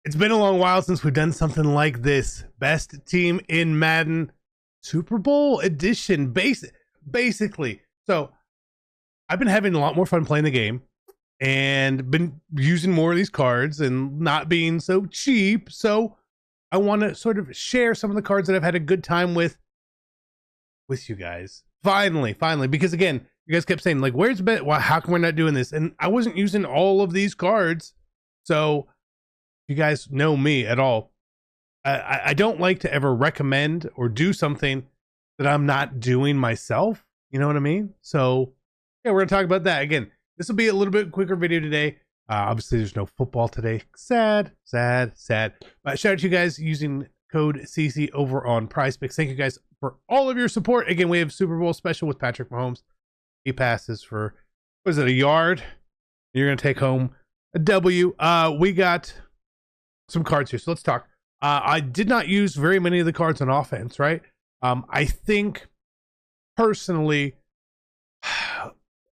It's been a long while since we've done something like this. Best team in Madden Super Bowl edition, basically. So I've been having a lot more fun playing the game and been using more of these cards and not being so cheap. So I want to sort of share some of the cards that I've had a good time with you guys. Finally, because again, you guys kept saying like, "Where's bet? Why? How come we're not doing this?" And I wasn't using all of these cards, so you guys know me at all. I don't like to ever recommend or do something that I'm not doing myself. You know what I mean? So yeah, we're gonna talk about that again. This will be a little bit quicker video today. Obviously, there's no football today. Sad. But shout out to you guys using code CC over on PrizePicks. Thank you guys for all of your support. Again, we have Super Bowl special with Patrick Mahomes. He passes for, what is it, a yard? You're gonna take home a W. We got some cards here, so let's talk. I did not use very many of the cards on offense, right? I think personally,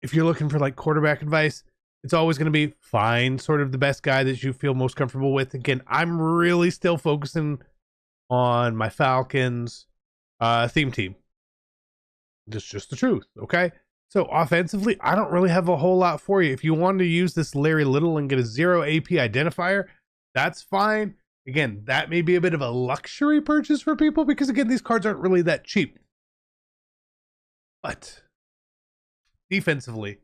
if you're looking for like quarterback advice, it's always going to be find sort of the best guy that you feel most comfortable with. Again, I'm really still focusing on my Falcons theme team. Just the truth, okay? So offensively, I don't really have a whole lot for you. If you wanted to use this Larry Little and get a 0 AP identifier, that's fine. Again, that may be a bit of a luxury purchase for people because, again, these cards aren't really that cheap. But defensively,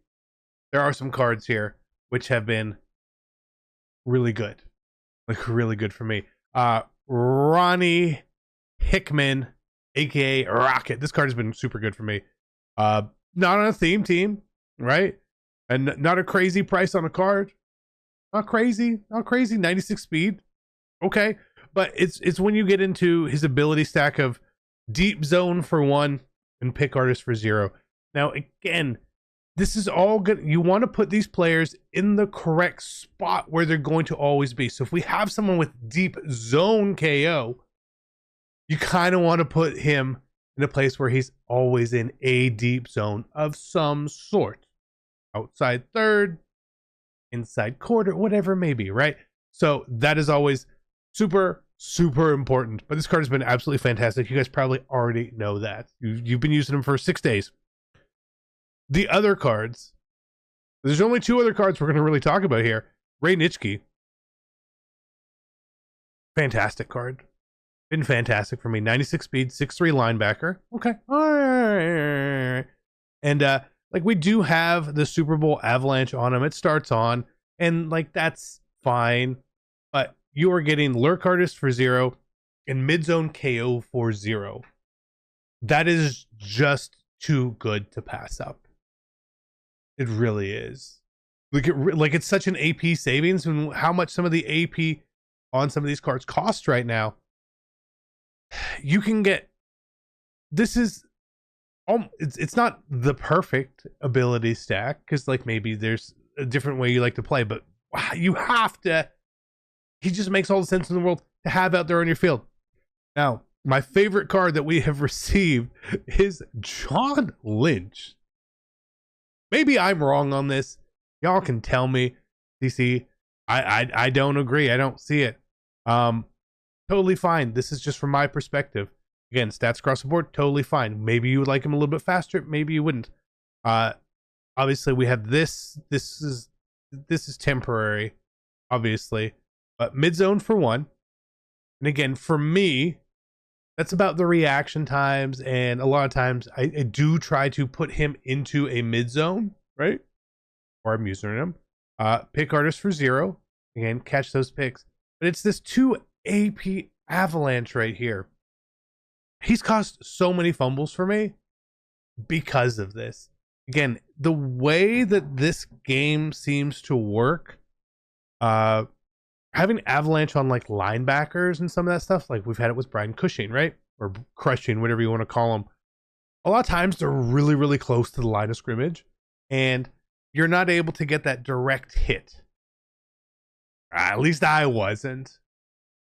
there are some cards here which have been really good. Like, really good for me. Ronnie Hickman, a.k.a. Rocket. This card has been super good for me. Not on a theme team, right? And not a crazy price on a card. Not crazy. 96 speed. Okay. But it's when you get into his ability stack of deep zone for 1 and pick artist for 0. Now, again, this is all good. You want to put these players in the correct spot where they're going to always be. So if we have someone with deep zone KO, you kind of want to put him in a place where he's always in a deep zone of some sort. Outside third, inside quarter, whatever it may be, right? So that is always super important. But this card has been absolutely fantastic. You guys probably already know that. You've been using them for 6 days. The other cards, there's only 2 other cards we're going to really talk about here. Ray Nitschke. Fantastic card. Been fantastic for me. 96 speed, 6'3" linebacker. Okay. All right. And like, we do have the Super Bowl avalanche on him. It starts on, and like, that's fine. But you are getting lurk artist for 0 and mid zone KO for 0. That is just too good to pass up. It really is. Like it's such an AP savings, and how much some of the AP on some of these cards cost right now. You can get, this is it's not the perfect ability stack, because like maybe there's a different way you like to play, but you have to, he just makes all the sense in the world to have out there on your field. Now, my favorite card that we have received is John Lynch. Maybe I'm wrong on this. Y'all can tell me. CC, I don't agree. I don't see it. Totally fine. This is just from my perspective. Again, stats across the board, totally fine. Maybe you would like him a little bit faster. Maybe you wouldn't. Obviously, we have this. This is temporary, obviously. But mid zone for 1. And again, for me, that's about the reaction times. And a lot of times, I do try to put him into a mid zone, right? Or I'm using him. Pick artist for 0. Again, catch those picks. But it's this 2 AP avalanche right here. He's caused so many fumbles for me because of this. Again, the way that this game seems to work, having avalanche on like linebackers and some of that stuff, like we've had it with Brian Cushing, right? Or Crushing, whatever you want to call them. A lot of times they're really close to the line of scrimmage, and you're not able to get that direct hit. At least I wasn't.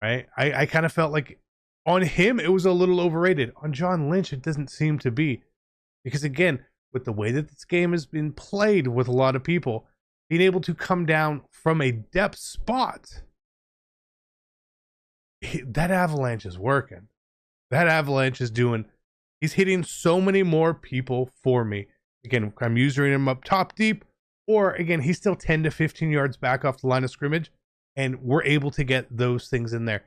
Right? I kind of felt like on him it was a little overrated. On John Lynch, it doesn't seem to be. Because again, with the way that this game has been played with a lot of people, being able to come down from a depth spot that avalanche is working. That avalanche is doing. He's hitting so many more people for me. Again, I'm using him up top deep, or again, he's still 10 to 15 yards back off the line of scrimmage, and we're able to get those things in there.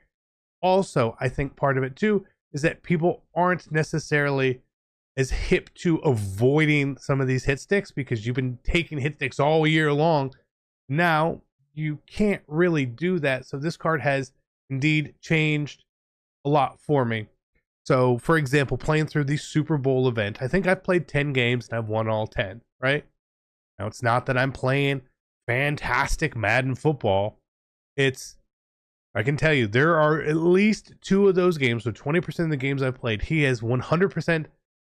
Also, I think part of it too is that people aren't necessarily as hip to avoiding some of these hit sticks because you've been taking hit sticks all year long. Now you can't really do that. So this card has indeed changed a lot for me. So for example, playing through the Super Bowl event, I think I've played 10 games and I've won all 10, right? Now it's not that I'm playing fantastic Madden football. I can tell you there are at least 2 of those games, so 20% of the games I've played, he has 100%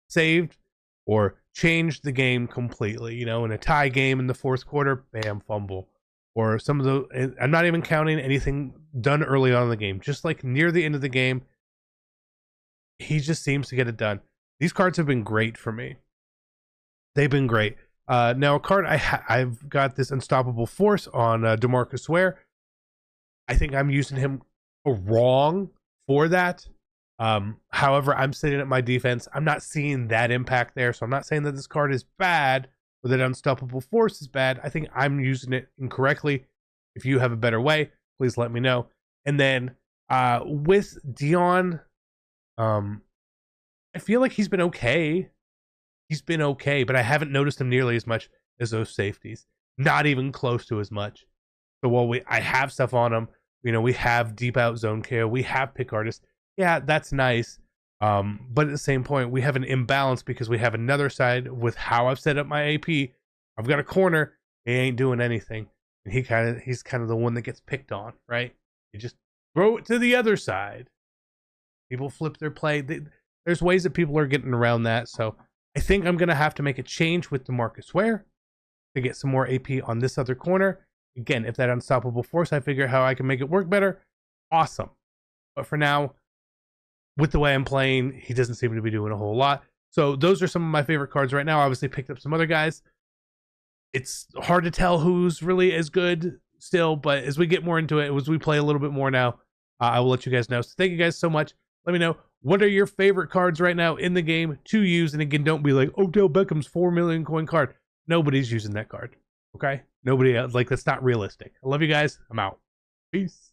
saved or changed the game completely. You know, in a tie game in the fourth quarter, bam, fumble. Or some of the, I'm not even counting anything done early on in the game. Just like near the end of the game, he just seems to get it done. These cards have been great for me. They've been great. Now a card I've got this Unstoppable Force on DeMarcus Ware. I think I'm using him wrong for that. However, I'm sitting at my defense. I'm not seeing that impact there. So I'm not saying that this card is bad or that Unstoppable Force is bad. I think I'm using it incorrectly. If you have a better way, please let me know. And then with Dion, I feel like he's been okay. He's been okay, but I haven't noticed him nearly as much as those safeties. Not even close to as much. So while I have stuff on him, you know, we have deep out zone KO, we have pick artists. Yeah, that's nice. But at the same point, we have an imbalance because we have another side with how I've set up my AP. I've got a corner, he ain't doing anything. And he's kind of the one that gets picked on, right? You just throw it to the other side. People flip their play. There's ways that people are getting around that. So I think I'm going to have to make a change with DeMarcus Ware to get some more AP on this other corner. Again, if that Unstoppable Force, I figure how I can make it work better, awesome. But for now, with the way I'm playing, he doesn't seem to be doing a whole lot. So those are some of my favorite cards right now. Obviously picked up some other guys. It's hard to tell who's really as good still, but as we get more into it, as we play a little bit more now, I will let you guys know. So thank you guys so much. Let me know, what are your favorite cards right now in the game to use? And again, don't be like, Odell Beckham's 4 million coin card. Nobody's using that card. Okay? Nobody else. Like, that's not realistic. I love you guys. I'm out. Peace.